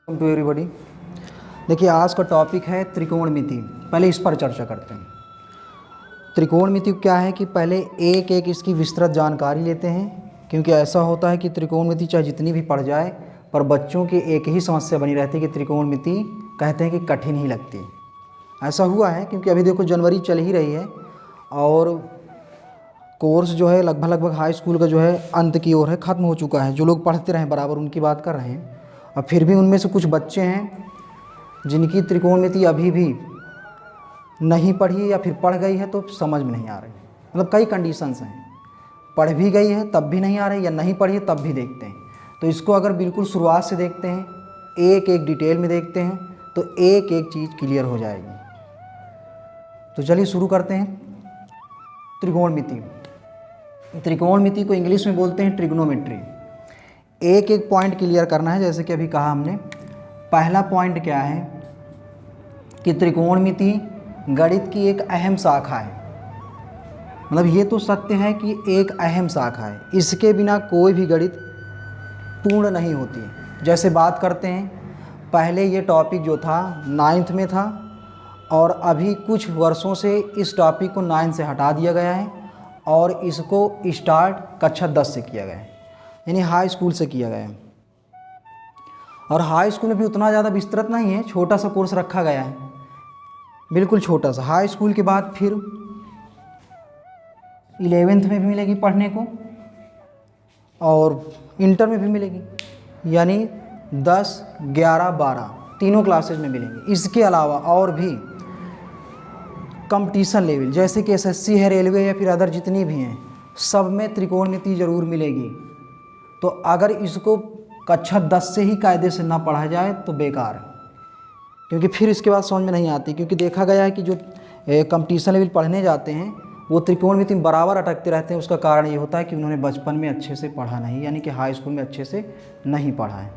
To everybody. देखिए, आज का टॉपिक है त्रिकोणमिति। पहले इस पर चर्चा करते हैं। त्रिकोणमिति क्या है कि पहले एक एक इसकी विस्तृत जानकारी लेते हैं, क्योंकि ऐसा होता है कि त्रिकोणमिति चाहे जितनी भी पढ़ जाए पर बच्चों की एक ही समस्या बनी रहती है कि त्रिकोणमिति कहते हैं कि कठिन ही लगती है। ऐसा हुआ है क्योंकि अभी देखो जनवरी चल ही रही है और कोर्स जो है लगभग हाई स्कूल का जो है अंत की ओर है, ख़त्म हो चुका है। जो लोग पढ़ते रहे बराबर उनकी बात कर रहे हैं। और फिर भी उनमें से कुछ बच्चे हैं जिनकी त्रिकोणमिति अभी भी नहीं पढ़ी या फिर पढ़ गई है तो समझ में नहीं आ रही। मतलब कई कंडीशंस हैं, पढ़ भी गई है तब भी नहीं आ रही, या नहीं पढ़ी है तब भी देखते हैं। तो इसको अगर बिल्कुल शुरुआत से देखते हैं, एक एक डिटेल में देखते हैं, तो एक एक चीज़ क्लियर हो जाएगी। तो चलिए शुरू करते हैं। त्रिकोणमिति, त्रिकोणमिति को इंग्लिश में बोलते हैं ट्रिग्नोमेट्री। एक एक पॉइंट क्लियर करना है। जैसे कि अभी कहा हमने, पहला पॉइंट क्या है कि त्रिकोणमिति गणित की एक अहम शाखा है। मतलब ये तो सत्य है कि एक अहम शाखा है, इसके बिना कोई भी गणित पूर्ण नहीं होती है। जैसे बात करते हैं, पहले ये टॉपिक जो था 9th में था और अभी कुछ वर्षों से इस टॉपिक को 9 से हटा दिया गया है और इसको स्टार्ट कक्षा 10 से किया गया है, यानी हाई स्कूल से किया गया है। और हाई स्कूल में भी उतना ज़्यादा विस्तृत नहीं है, छोटा सा कोर्स रखा गया है, बिल्कुल छोटा सा। हाई स्कूल के बाद फिर 11th में भी मिलेगी पढ़ने को और इंटर में भी मिलेगी, यानी 10, 11, 12 तीनों क्लासेज में मिलेंगी। इसके अलावा और भी कंपटीशन लेवल जैसे कि एसएससी है, रेलवे या फिर अदर जितनी भी हैं, सब में त्रिकोणमिति ज़रूर मिलेगी। तो अगर इसको कक्षा 10 से ही कायदे से ना पढ़ा जाए तो बेकार है, क्योंकि फिर इसके बाद समझ में नहीं आती। क्योंकि देखा गया है कि जो कंपटीशन लेवल पढ़ने जाते हैं वो त्रिकोणमिति में बराबर अटकते रहते हैं। उसका कारण ये होता है कि उन्होंने बचपन में अच्छे से पढ़ा नहीं, यानी कि हाई स्कूल में अच्छे से नहीं पढ़ा है।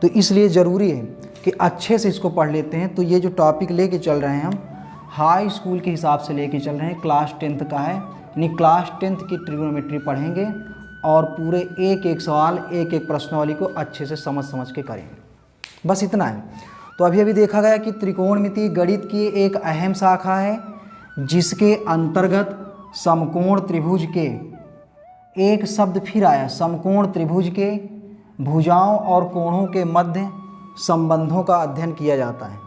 तो इसलिए ज़रूरी है कि अच्छे से इसको पढ़ लेते हैं। तो ये जो टॉपिक लेके चल रहे हैं हम, हाई स्कूल के हिसाब से लेके चल रहे हैं, क्लास 10th का है, यानी क्लास 10th की ट्रिग्नोमेट्री पढ़ेंगे और पूरे एक एक सवाल, एक एक प्रश्नावली को अच्छे से समझ के करेंगे। बस इतना है। तो अभी देखा गया कि त्रिकोणमिति गणित की एक अहम शाखा है, जिसके अंतर्गत समकोण त्रिभुज के, एक शब्द फिर आया, समकोण त्रिभुज के भुजाओं और कोणों के मध्य संबंधों का अध्ययन किया जाता है।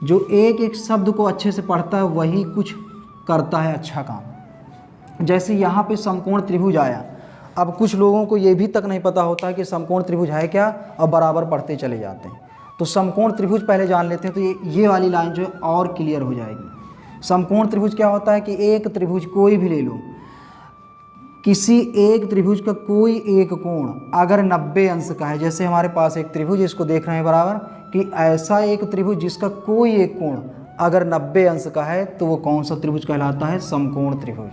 जो एक एक शब्द को अच्छे से पढ़ता है वही कुछ करता है अच्छा काम। जैसे यहाँ पे समकोण त्रिभुज आया, अब कुछ लोगों को ये भी तक नहीं पता होता है कि समकोण त्रिभुज है क्या, और बराबर पढ़ते चले जाते हैं। तो समकोण त्रिभुज पहले जान लेते हैं, तो ये वाली लाइन जो है और क्लियर हो जाएगी। समकोण त्रिभुज क्या होता है कि एक त्रिभुज कोई भी ले लो, किसी एक त्रिभुज का कोई एक कोण अगर 90 अंश का है, जैसे हमारे पास एक त्रिभुज, इसको देख रहे हैं बराबर, कि ऐसा एक त्रिभुज जिसका कोई एक कोण अगर 90 अंश का है तो वो कौन सा त्रिभुज कहलाता है? समकोण त्रिभुज।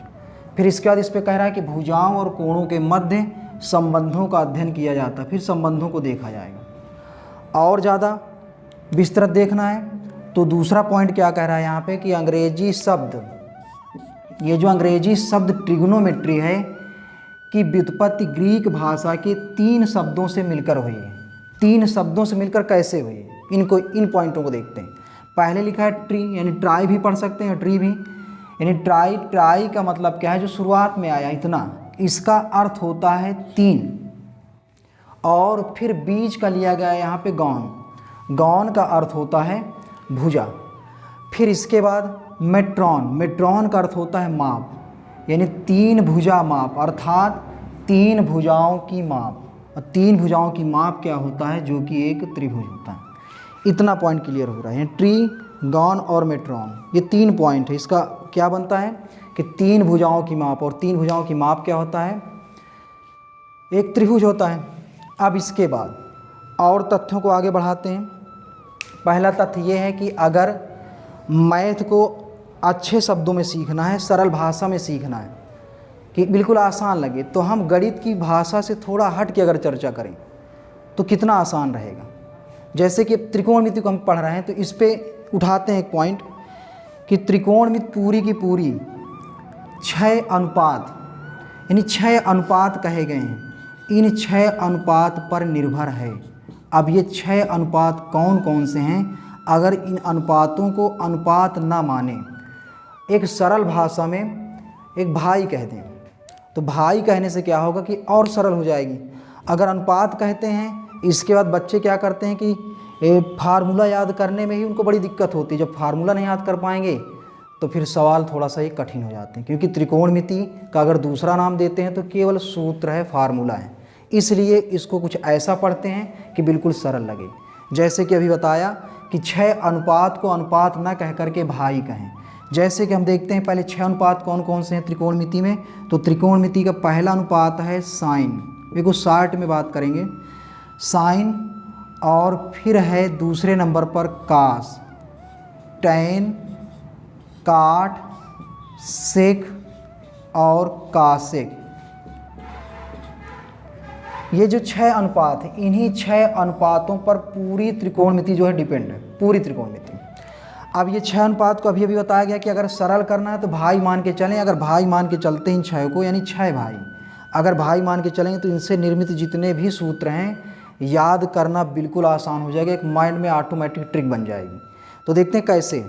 फिर इसके बाद इस पर कह रहा है कि भुजाओं और कोणों के मध्य संबंधों का अध्ययन किया जाता है, फिर संबंधों को देखा जाएगा। और ज़्यादा विस्तृत देखना है तो दूसरा पॉइंट क्या कह रहा है यहाँ पे कि अंग्रेजी शब्द, ये जो अंग्रेजी शब्द ट्रिग्नोमेट्री है कि व्युत्पत्ति ग्रीक भाषा के 3 शब्दों से मिलकर हुई है। 3 शब्दों से मिलकर कैसे हुई है, इन पॉइंटों को देखते हैं। पहले लिखा है ट्री, यानी ट्राई भी पढ़ सकते हैं, ट्री भी, यानी ट्राई का मतलब क्या है? जो शुरुआत में आया इतना, इसका अर्थ होता है 3। और फिर बीच का लिया गया यहाँ पे गौन का अर्थ होता है भुजा। फिर इसके बाद मेट्रॉन का अर्थ होता है माप, यानी 3 भुजा माप, अर्थात 3 भुजाओं की माप। और 3 भुजाओं की माप क्या होता है? जो कि एक त्रिभुज होता है। इतना पॉइंट क्लियर हो रहा है। ट्री, गौन और मेट्रॉन, ये 3 पॉइंट है। इसका क्या बनता है कि 3 भुजाओं की माप, और 3 भुजाओं की माप क्या होता है? एक त्रिभुज होता है। अब इसके बाद और तथ्यों को आगे बढ़ाते हैं। पहला तथ्य ये है कि अगर मैथ को अच्छे शब्दों में सीखना है, सरल भाषा में सीखना है कि बिल्कुल आसान लगे, तो हम गणित की भाषा से थोड़ा हट के अगर चर्चा करें तो कितना आसान रहेगा। जैसे कि त्रिकोणमिति को हम पढ़ रहे हैं तो इस पर उठाते हैं एक पॉइंट कि त्रिकोणमिति पूरी की पूरी 6 अनुपात, यानी 6 अनुपात कहे गए हैं, इन 6 अनुपात पर निर्भर है। अब ये 6 अनुपात कौन कौन से हैं? अगर इन अनुपातों को अनुपात ना माने, एक सरल भाषा में एक भाई कह दें, तो भाई कहने से क्या होगा कि और सरल हो जाएगी। अगर अनुपात कहते हैं, इसके बाद बच्चे क्या करते हैं कि फार्मूला याद करने में ही उनको बड़ी दिक्कत होती है। जब फार्मूला नहीं याद कर पाएंगे तो फिर सवाल थोड़ा सा ही कठिन हो जाते हैं, क्योंकि त्रिकोणमिति का अगर दूसरा नाम देते हैं तो केवल सूत्र है, फार्मूला है। इसलिए इसको कुछ ऐसा पढ़ते हैं कि बिल्कुल सरल लगे। जैसे कि अभी बताया कि 6 अनुपात को अनुपात न कह करके भाई कहें। जैसे कि हम देखते हैं पहले 6 अनुपात कौन कौन से हैं त्रिकोणमिति में। तो त्रिकोणमिति का पहला अनुपात है साइन, देखो शार्ट में बात करेंगे, साइन। और फिर है दूसरे नंबर पर कास, टैन, काट, सेक और कासेक। ये जो 6 अनुपात हैं, इन्हीं 6 अनुपातों पर पूरी त्रिकोणमिति जो है डिपेंड है, पूरी त्रिकोणमिति। अब ये 6 अनुपात को अभी बताया गया कि अगर सरल करना है तो भाई मान के चलें। अगर भाई मान के चलते हैं इन 6 को, यानी 6 भाई अगर भाई मान के चलेंगे तो इनसे निर्मित जितने भी सूत्र हैं याद करना बिल्कुल आसान हो जाएगा, एक माइंड में ऑटोमेटिक ट्रिक बन जाएगी। तो देखते हैं कैसे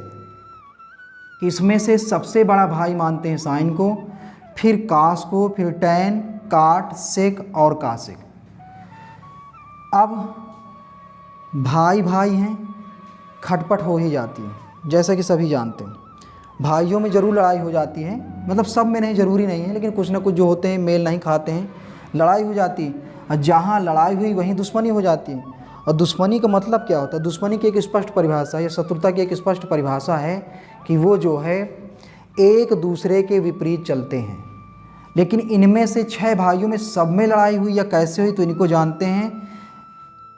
कि इसमें से सबसे बड़ा भाई मानते हैं साइन को, फिर कास को, फिर टैन, काट, सेक और कासेक। अब भाई भाई हैं, खटपट हो ही जाती है, जैसा कि सभी जानते हैं। भाइयों में ज़रूर लड़ाई हो जाती है, मतलब सब में नहीं, ज़रूरी नहीं है, लेकिन कुछ ना कुछ जो होते हैं मेल नहीं खाते हैं, लड़ाई हो जाती है। और जहाँ लड़ाई हुई वहीं दुश्मनी हो जाती है। और दुश्मनी का मतलब क्या होता है? दुश्मनी की एक स्पष्ट परिभाषा या शत्रुता की एक स्पष्ट परिभाषा है कि वो जो है एक दूसरे के विपरीत चलते हैं। लेकिन इनमें से 6 भाइयों में सब में लड़ाई हुई या कैसे हुई तो इनको जानते हैं।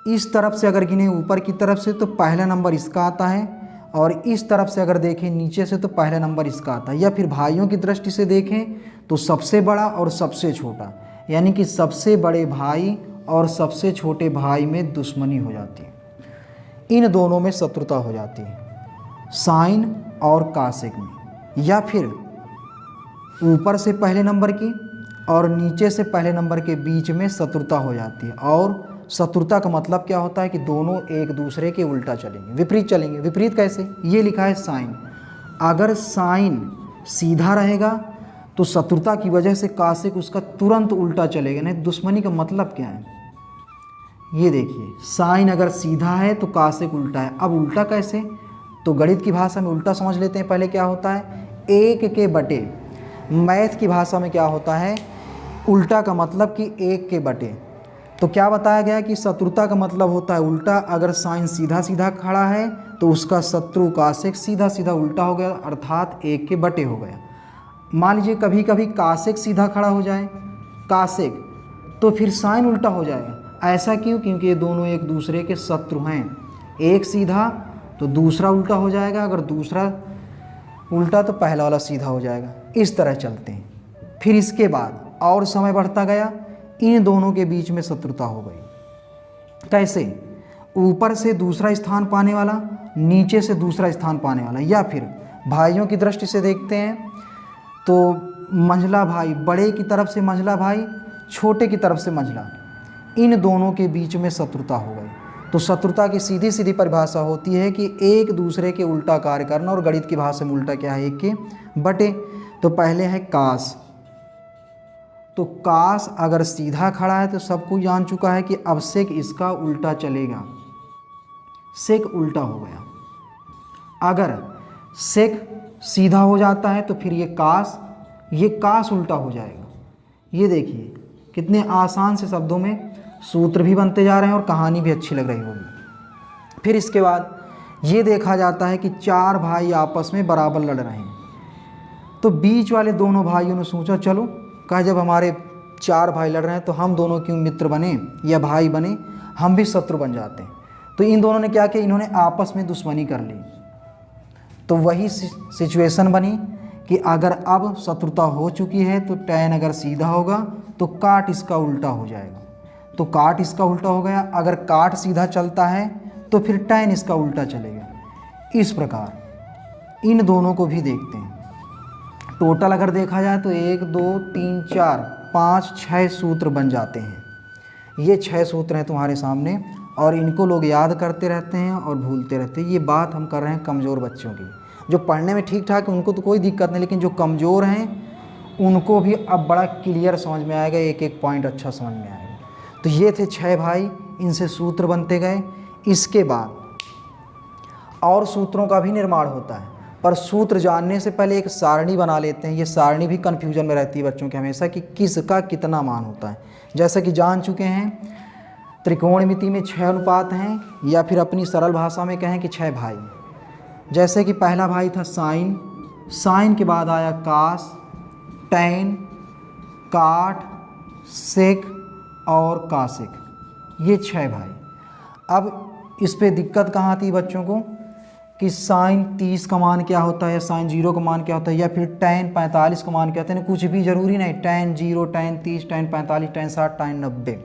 इस तरफ से अगर गिने ऊपर की तरफ से तो पहला नंबर इसका आता है, और इस तरफ से अगर देखें नीचे से तो पहला नंबर इसका आता है। या फिर भाइयों की दृष्टि से देखें तो सबसे बड़ा और सबसे छोटा, यानी कि सबसे बड़े भाई और सबसे छोटे भाई में दुश्मनी हो जाती है, इन दोनों में शत्रुता हो जाती है, साइन और कासेक में। या फिर ऊपर से पहले नंबर की और नीचे से पहले नंबर के बीच में शत्रुता हो जाती है। और शत्रुता का मतलब क्या होता है कि दोनों एक दूसरे के उल्टा चलेंगे, विपरीत चलेंगे। विपरीत कैसे? ये लिखा है साइन। अगर साइन सीधा रहेगा तो शत्रुता की वजह से कासेक उसका तुरंत उल्टा चलेगा। नहीं, दुश्मनी का मतलब क्या है? ये देखिए, साइन अगर सीधा है तो कासेक उल्टा है। अब उल्टा कैसे? तो गणित की भाषा में उल्टा समझ लेते हैं। पहले क्या होता है? 1 के बटे। मैथ की भाषा में क्या होता है? उल्टा का मतलब कि 1 के बटे। तो क्या बताया गया कि शत्रुता का मतलब होता है उल्टा। अगर साइन सीधा सीधा खड़ा है तो उसका शत्रु कासेक सीधा सीधा उल्टा हो गया, अर्थात 1 के बटे हो गया। मान लीजिए कभी कभी कासेक सीधा खड़ा हो जाए, कासेक, तो फिर साइन उल्टा हो जाएगा। ऐसा क्यों? क्योंकि ये दोनों एक दूसरे के शत्रु हैं। एक सीधा तो दूसरा उल्टा हो जाएगा, अगर दूसरा उल्टा तो पहला वाला सीधा हो जाएगा। इस तरह चलते हैं। फिर इसके बाद और समय बढ़ता गया, इन दोनों के बीच में शत्रुता हो गई। कैसे? ऊपर से दूसरा स्थान पाने वाला, नीचे से दूसरा स्थान पाने वाला। या फिर भाइयों की दृष्टि से देखते हैं तो मंझला भाई, बड़े की तरफ से मंझला भाई, छोटे की तरफ से मंझला, इन दोनों के बीच में शत्रुता हो गई। तो शत्रुता की सीधी सीधी परिभाषा होती है कि एक दूसरे के उल्टा कार्य करना। और गणित की भाषा में उल्टा क्या है? 1 के बटे। तो पहले है कास। तो कास अगर सीधा खड़ा है तो सबको जान चुका है कि अब सेक इसका उल्टा चलेगा, सेक उल्टा हो गया। अगर सेक सीधा हो जाता है तो फिर ये कास उल्टा हो जाएगा। ये देखिए कितने आसान से शब्दों में सूत्र भी बनते जा रहे हैं और कहानी भी अच्छी लग रही होगी। फिर इसके बाद ये देखा जाता है कि 4 भाई आपस में बराबर लड़ रहे हैं। तो बीच वाले दोनों भाइयों ने सोचा, चलो कहा जब हमारे 4 भाई लड़ रहे हैं तो हम दोनों क्यों मित्र बने या भाई बने, हम भी शत्रु बन जाते हैं। तो इन दोनों ने क्या किया? इन्होंने आपस में दुश्मनी कर ली। तो वही सिचुएशन बनी कि अगर अब शत्रुता हो चुकी है तो टैन अगर सीधा होगा तो काट इसका उल्टा हो जाएगा। तो काट इसका उल्टा हो गया। अगर काट सीधा चलता है तो फिर टैन इसका उल्टा चलेगा। इस प्रकार इन दोनों को भी देखते हैं। टोटल अगर देखा जाए तो 1 2 3 4 5 6 सूत्र बन जाते हैं। ये 6 सूत्र हैं तुम्हारे सामने। और इनको लोग याद करते रहते हैं और भूलते रहते हैं। ये बात हम कर रहे हैं कमज़ोर बच्चों की। जो पढ़ने में ठीक ठाक है उनको तो कोई दिक्कत नहीं, लेकिन जो कमज़ोर हैं उनको भी अब बड़ा क्लियर समझ में आएगा, एक एक पॉइंट अच्छा समझ में आएगा। तो ये थे 6 भाई, इनसे सूत्र बनते गए। इसके बाद और सूत्रों का भी निर्माण होता है, पर सूत्र जानने से पहले एक सारणी बना लेते हैं। ये सारणी भी कन्फ्यूजन में रहती है बच्चों के हमेशा कि किसका कितना मान होता है। जैसा कि जान चुके हैं त्रिकोणमिति में 6 अनुपात हैं, या फिर अपनी सरल भाषा में कहें कि 6 भाई। जैसे कि पहला भाई था साइन, साइन के बाद आया कास, टैन, काट, सेक और कासिक, ये 6 भाई। अब इस पे दिक्कत कहाँ आती है बच्चों को कि साइन 30 का मान क्या होता है, साइन 0 का मान क्या होता है, या फिर टैन 45 का मान क्या होता है। कुछ भी ज़रूरी नहीं, tan 0, tan 30, tan 45, tan 60, tan 90,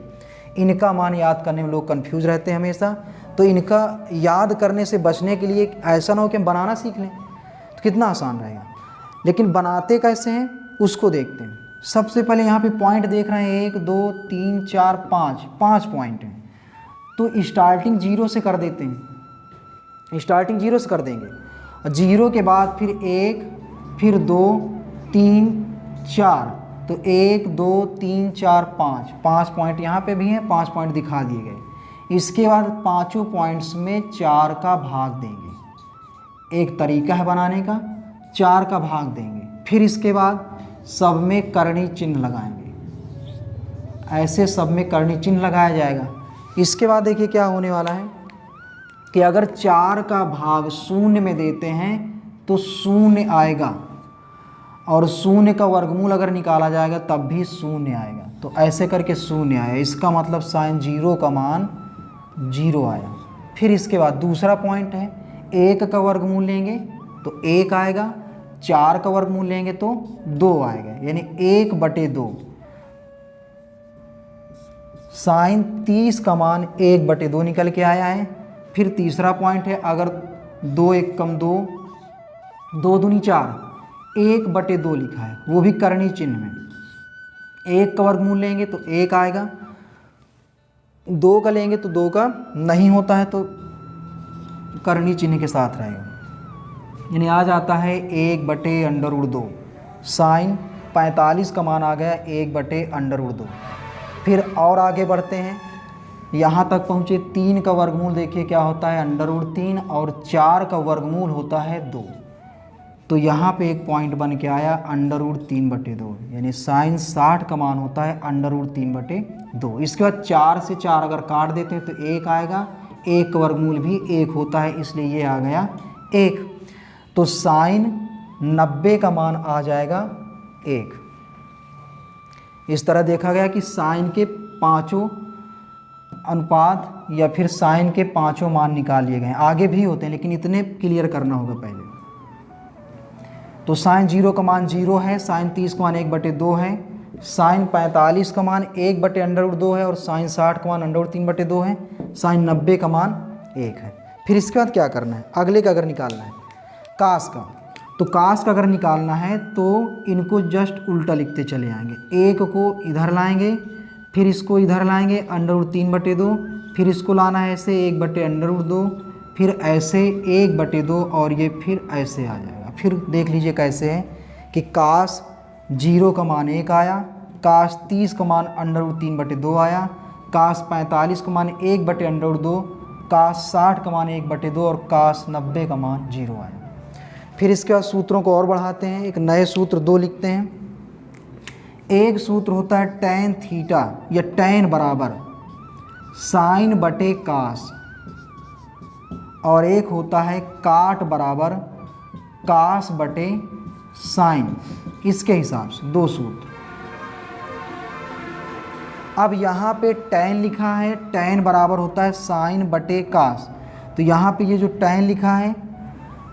इनका मान याद करने में लोग कंफ्यूज रहते हैं हमेशा। तो इनका याद करने से बचने के लिए ऐसा ना हो कि हम बनाना सीख लें, तो कितना आसान रहेगा। लेकिन बनाते कैसे हैं उसको देखते हैं। सबसे पहले यहाँ पे पॉइंट देख रहे हैं 1 2 3 4 5 पॉइंट हैं, तो स्टार्टिंग 0 से कर देते हैं। स्टार्टिंग 0 से कर देंगे, और 0 के बाद फिर 1, फिर 2 3 4, तो 1 2 3 4 5 पॉइंट यहाँ पे भी हैं, 5 पॉइंट दिखा दिए गए। इसके बाद पाँचों पॉइंट्स में 4 का भाग देंगे। एक तरीका है बनाने का, 4 का भाग देंगे। फिर इसके बाद सब में करणी चिन्ह लगाएंगे, ऐसे सब में करणी चिन्ह लगाया जाएगा। इसके बाद देखिए क्या होने वाला है कि अगर 4 का भाग शून्य में देते हैं तो शून्य आएगा, और शून्य का वर्गमूल अगर निकाला जाएगा तब भी शून्य आएगा। तो ऐसे करके शून्य आया, इसका मतलब साइन 0 का मान 0 आया। फिर इसके बाद दूसरा पॉइंट है, 1 का वर्गमूल लेंगे तो 1 आएगा, 4 का वर्गमूल लेंगे तो 2 आएगा, यानी 1/2। साइन 30 का मान 1/2 निकल के आया है। फिर तीसरा पॉइंट है, अगर 2 1 कम 2, 2 दूनी 4, 1/2 लिखा है, वो भी करणी चिन्ह में। 1 का वर्गमूल लेंगे तो 1 आएगा, 2 का लेंगे तो 2 का नहीं होता है, तो करणी चिन्ह के साथ रहेगा। यानी आ जाता है 1/√2। साइन 45 का मान आ गया 1/√2। फिर और आगे बढ़ते हैं, यहाँ तक पहुँचे। 3 का वर्गमूल देखिए क्या होता है √3, और 4 का वर्गमूल होता है 2। तो यहाँ पे एक पॉइंट बन के आया √3/2, यानी साइन 60 का मान होता है √3/2। इसके बाद 4 से 4 अगर काट देते हैं तो 1 आएगा, 1 का वर्गमूल भी 1 होता है, इसलिए ये आ गया 1। तो साइन 90 का मान आ जाएगा 1। इस तरह देखा गया कि साइन के पाँचों अनुपात या फिर साइन के पाँचों मान निकाल लिए गए। आगे भी होते हैं लेकिन इतने क्लियर करना होगा पहले। तो साइन 0 का मान 0 है, साइन 30 का मान 1/2 है, साइन 45 का मान 1/√2 है, और साइन 60 का मान √3/2 है, साइन 90 का मान 1 है। फिर इसके बाद क्या करना है, अगले का अगर निकालना है कास का, तो कास का अगर निकालना है तो इनको जस्ट उल्टा लिखते चले आएंगे। 1 को इधर लाएंगे, फिर इसको इधर लाएंगे √3/2, फिर इसको लाना है ऐसे 1/√2, फिर ऐसे 1/2, और ये फिर ऐसे आ जाएगा। फिर देख लीजिए कैसे है कि कास 0 का मान 1 आया, कास 30 का मान √3/2 आया, कास 45 का मान 1/√2, कास 60 का मान 1/2, और कास 90 का मान 0 आया। फिर इसके बाद सूत्रों को और बढ़ाते हैं, एक नए सूत्र 2 लिखते हैं। एक सूत्र होता है टैन थीटा या टैन बराबर साइन बटे कास, और एक होता है काट बराबर कास बटे साइन। इसके हिसाब से 2 सूत्र। अब यहाँ पे टैन लिखा है, टैन बराबर होता है साइन बटे कास, तो यहाँ पे ये जो टैन लिखा है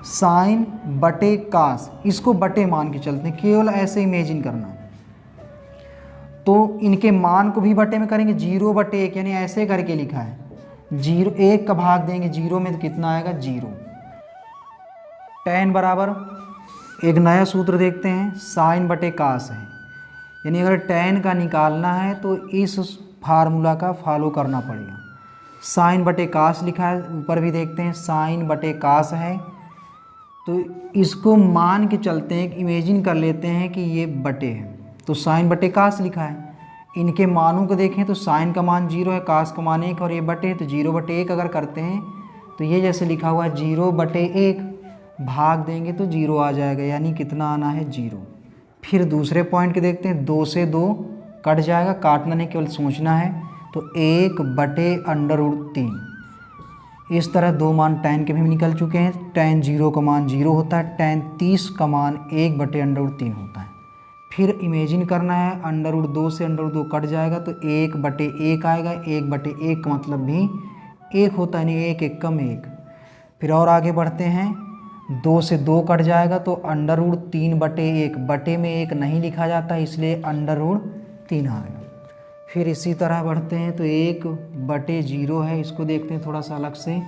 साइन बटे कास, इसको बटे मान के चलते हैं, केवल ऐसे इमेजिन करना। तो इनके मान को भी बटे में करेंगे, 0/1, यानी ऐसे करके लिखा है 0, 1 का भाग देंगे 0 में तो कितना आएगा 0। टैन बराबर एक नया सूत्र देखते हैं, साइन बटे कास है, यानी अगर टैन का निकालना है तो इस फार्मूला का फॉलो करना पड़ेगा। साइन बटे कास लिखा है, ऊपर भी देखते हैं साइन बटे कास है। तो इसको मान के चलते हैं, इमेजिन कर लेते हैं कि ये बटे है, तो साइन बटे कास लिखा है। इनके मानों को देखें तो साइन का मान 0 है, कास का मान 1 और ये बटे, तो 0/1 अगर करते हैं तो ये जैसे लिखा हुआ है 0/1, भाग देंगे तो 0 आ जाएगा, यानी कितना आना है 0। फिर दूसरे पॉइंट के देखते हैं, 2 से 2 कट जाएगा, काटना नहीं केवल सोचना है, तो 1/√3। इस तरह दो मान tan के भी निकल चुके हैं। tan 0 का मान 0 होता है, tan 30 का मान 1/√3 होता है। फिर इमेजिन करना है, √2 से √2 कट जाएगा तो 1/1 आएगा, 1/1 का मतलब भी 1 होता है, यानी 1 1 कम 1। फिर और आगे बढ़ते हैं, 2 से 2 कट जाएगा तो √3/1, बटे में 1 नहीं लिखा जाता इसलिए √3 आ गया। फिर इसी तरह बढ़ते हैं तो 1/0 है, इसको देखते हैं थोड़ा सा अलग से।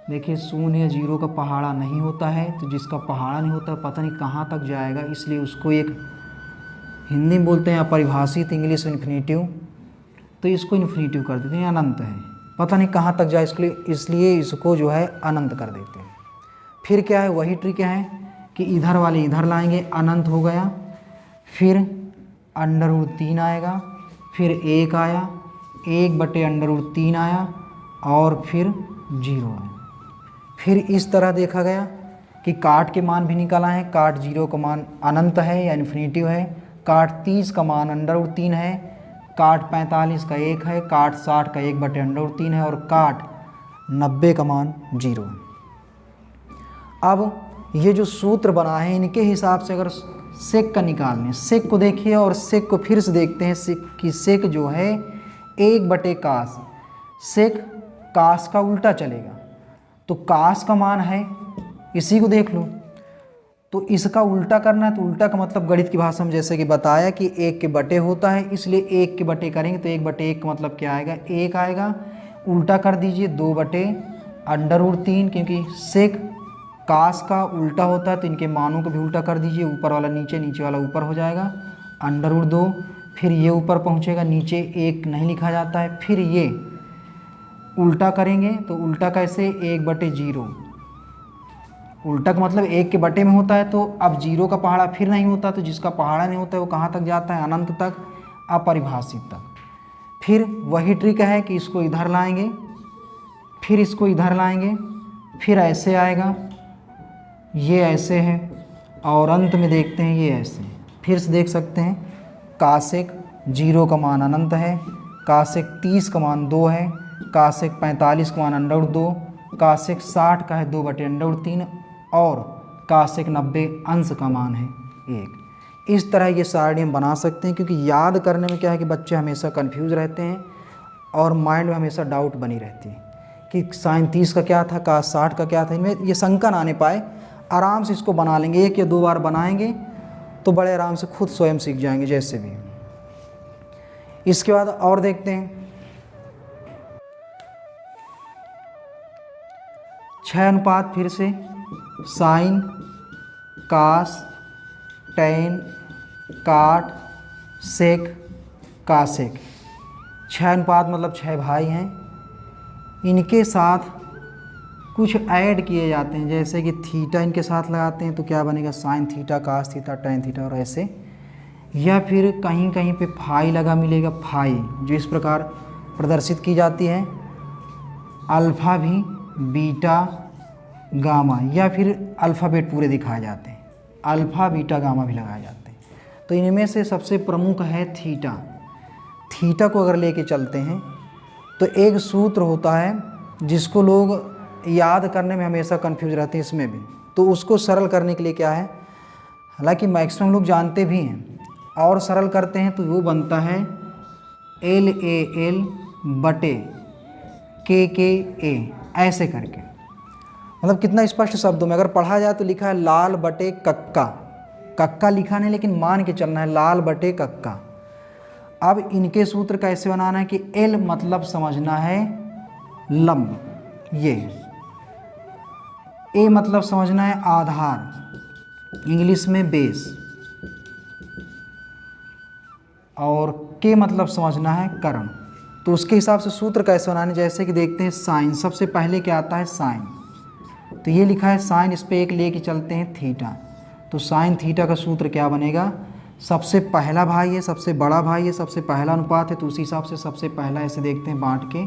देखिए 0 या 0 का पहाड़ा नहीं होता है, तो जिसका पहाड़ा नहीं होता पता नहीं कहाँ तक जाएगा, इसलिए उसको एक हिंदी में बोलते हैं अपरिभाषित, इंग्लिश इन्फिनेटिव, तो इसको इन्फिनेटिव कर देते हैं, अनंत है, पता नहीं कहाँ तक जाए, इसलिए इसको जो है अनंत कर देते हैं। फिर क्या है, वही ट्रिक है कि इधर वाले इधर लाएंगे, अनंत हो गया, फिर √3 आएगा, फिर 1 आया, 1/√3 आया और फिर 0 आया। फिर इस तरह देखा गया कि काट के मान भी निकल आए हैं। काट 0 का मान अनंत है या इन्फिनेटिव है, काट 30 का मान √3 है, काट 45 का 1 है, काट 60 का 1/√3 है और काट 90 का मान 0 है। अब ये जो सूत्र बना है इनके हिसाब से अगर सेक का निकालने, सेक को देखिए और सेक को फिर से देखते हैं, सेक की सेक जो है 1/कास, सेक कास का उल्टा चलेगा, तो कास का मान है, इसी को देख लो, तो इसका उल्टा करना है, तो उल्टा का मतलब गणित की भाषा में जैसे कि बताया कि 1 के बटे होता है, इसलिए 1 के बटे करेंगे तो 1/1 का मतलब क्या आएगा, 1 आएगा। उल्टा कर दीजिए 2/√3, क्योंकि सेक कास का उल्टा होता है तो इनके मानों को भी उल्टा कर दीजिए, ऊपर वाला नीचे, नीचे वाला ऊपर हो जाएगा, √2, फिर ये ऊपर पहुंचेगा, नीचे 1 नहीं लिखा जाता है, फिर ये उल्टा करेंगे तो उल्टा कैसे, 1/0, उल्टा का मतलब 1 के बटे में होता है, तो अब 0 का पहाड़ा फिर नहीं होता, तो जिसका पहाड़ा नहीं होता है वो कहाँ तक जाता है, अनंत तक, अपरिभाषित तक। फिर वही ट्रिक है कि इसको इधर लाएंगे, फिर इसको इधर लाएंगे, फिर ऐसे आएगा, ये ऐसे है और अंत में देखते हैं ये ऐसे। फिर से देख सकते हैं, कासेक 0 का मान अनंत है, कासेक 30 का मान 2 है, कासेक 45 का मान √2, कासेक 60 का है 2/√3 और कासेक 90 अंश का मान है 1। इस तरह ये सारणी हम बना सकते हैं, क्योंकि याद करने में क्या है कि बच्चे हमेशा कंफ्यूज रहते हैं और माइंड में हमेशा डाउट बनी रहती है कि साइन 30 का क्या था, कास 60 का क्या था, इनमें ये शंका ना आने पाए। आराम से इसको बना लेंगे, 1 या 2 बार बनाएंगे तो बड़े आराम से खुद स्वयं सीख जाएंगे जैसे भी। इसके बाद और देखते हैं 6 अनुपात, फिर से साइन, कास, टैन, काट, सेक, कासेक, 6 अनुपात मतलब 6 भाई हैं। इनके साथ कुछ ऐड किए जाते हैं, जैसे कि थीटा इनके साथ लगाते हैं तो क्या बनेगा, sine theta, cos theta, tan theta और ऐसे, या फिर कहीं कहीं पे फाई लगा मिलेगा, फाई जो इस प्रकार प्रदर्शित की जाती है, अल्फ़ा भी, बीटा, गामा, या फिर अल्फ़ाबेट पूरे दिखाए जाते हैं, अल्फ़ा बीटा गामा भी लगाए जाते हैं। तो इनमें से सबसे प्रमुख है थीटा। थीटा को अगर लेके चलते हैं तो एक सूत्र होता है जिसको लोग याद करने में हमेशा कंफ्यूज रहते हैं, इसमें भी, तो उसको सरल करने के लिए क्या है, हालांकि मैक्सिमम लोग जानते भी हैं और सरल करते हैं, तो वो बनता है LAL बटे KKA, ऐसे करके। मतलब कितना स्पष्ट शब्दों में अगर पढ़ा जाए तो लिखा है लाल बटे कक्का, कक्का लिखा नहीं लेकिन मान के चलना है, लाल बटे कक्का। अब इनके सूत्र कैसे बनाना है कि L मतलब समझना है लंब, ये A मतलब समझना है आधार, इंग्लिश में बेस, और K मतलब समझना है कर्ण। तो उसके हिसाब से सूत्र कैसे बनाने, जैसे कि देखते हैं साइन, सबसे पहले क्या आता है साइन, तो ये लिखा है साइन, इस पर एक लेके चलते हैं थीटा, तो साइन थीटा का सूत्र क्या बनेगा, सबसे पहला भाई है, सबसे बड़ा भाई है, सबसे पहला अनुपात है, तो उसी हिसाब से सबसे पहला ऐसे देखते हैं बांट के,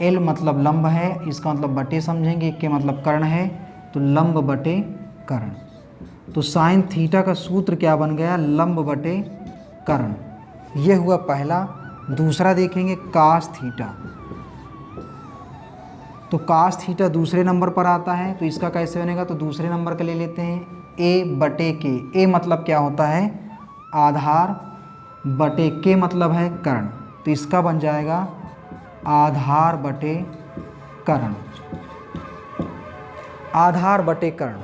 एल मतलब लंब है, इसका मतलब बटे समझेंगे, के मतलब कर्ण है, तो लंब बटे कर्ण, तो साइन थीटा का सूत्र क्या बन गया, लंब बटे कर्ण, ये हुआ पहला। दूसरा देखेंगे कास थीटा, तो कास थीटा दूसरे नंबर पर आता है, तो इसका कैसे बनेगा, तो दूसरे नंबर का ले लेते हैं ए बटे के, ए मतलब क्या होता है आधार, बटे के मतलब है कर्ण, तो इसका बन जाएगा आधार बटे कर्ण, आधार बटे कर्ण।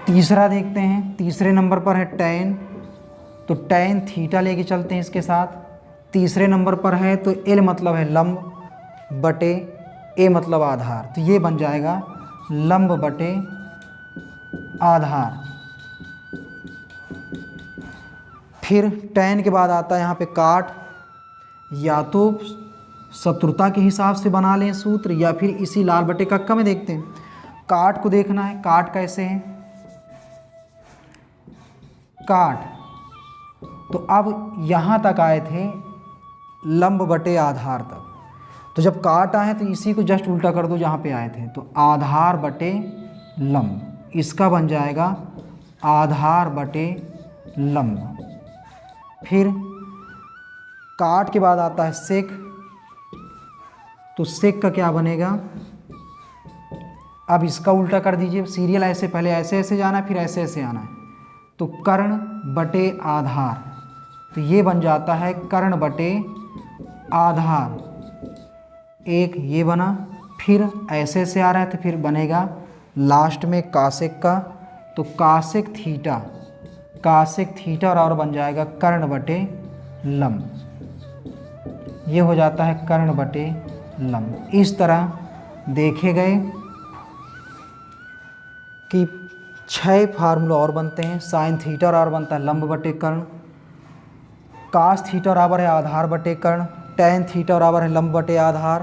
तीसरा देखते हैं, तीसरे नंबर पर है टैन, तो टैन थीटा लेके चलते हैं इसके साथ, तीसरे नंबर पर है, तो एल मतलब है लंब बटे ए मतलब आधार, तो ये बन जाएगा लंब बटे आधार। फिर टैन के बाद आता है यहाँ पे काट, या तो शत्रुता के हिसाब से बना लें सूत्र, या फिर इसी लाल बटे कक्का में देखते हैं, काट को देखना है, काट कैसे है, काट, तो अब यहाँ तक आए थे लंब बटे आधार तक, तो जब काट आए तो इसी को जस्ट उल्टा कर दो जहाँ पे आए थे, तो आधार बटे लंब, इसका बन जाएगा आधार बटे लंब। फिर काट के बाद आता है सेक, तो सेक का क्या बनेगा, अब इसका उल्टा कर दीजिए, सीरियल ऐसे पहले ऐसे ऐसे जाना है, फिर ऐसे ऐसे आना है, तो कर्ण बटे आधार, तो ये बन जाता है कर्ण बटे आधार, एक ये बना, फिर ऐसे से आ रहा है, तो फिर बनेगा लास्ट में कासेक का, तो कासेक थीटा, कासेक थीटा और बन जाएगा कर्ण बटे लंब, ये हो जाता है कर्ण बटे लंब। इस तरह देखे गए कि 6 फार्मूला और बनते हैं, साइन थीटा और बनता है लंब बटे कर्ण, कास थीटा बराबर है आधार बटे कर्ण, टैन थीटा बराबर है लंब बटे आधार,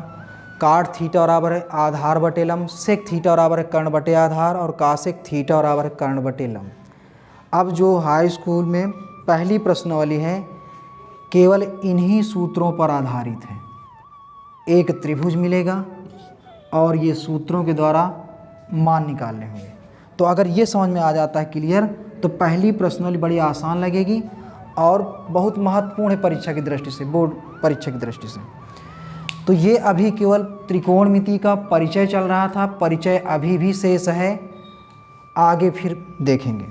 काट थीटा बराबर है आधार बटे लंब, सेक थीटा बराबर है कर्ण बटे आधार, और कासेक थीटा बराबर है कर्ण बटे लंब। अब जो हाई स्कूल में पहली प्रश्नावली है केवल इन्हीं सूत्रों पर आधारित है, एक त्रिभुज मिलेगा और ये सूत्रों के द्वारा मान निकालने होंगे। तो अगर ये समझ में आ जाता है क्लियर, तो पहली प्रश्नावली बड़ी आसान लगेगी और बहुत महत्वपूर्ण है परीक्षा की दृष्टि से, बोर्ड परीक्षा की दृष्टि से। तो ये अभी केवल त्रिकोणमिति का परिचय चल रहा था, परिचय अभी भी शेष है, आगे फिर देखेंगे।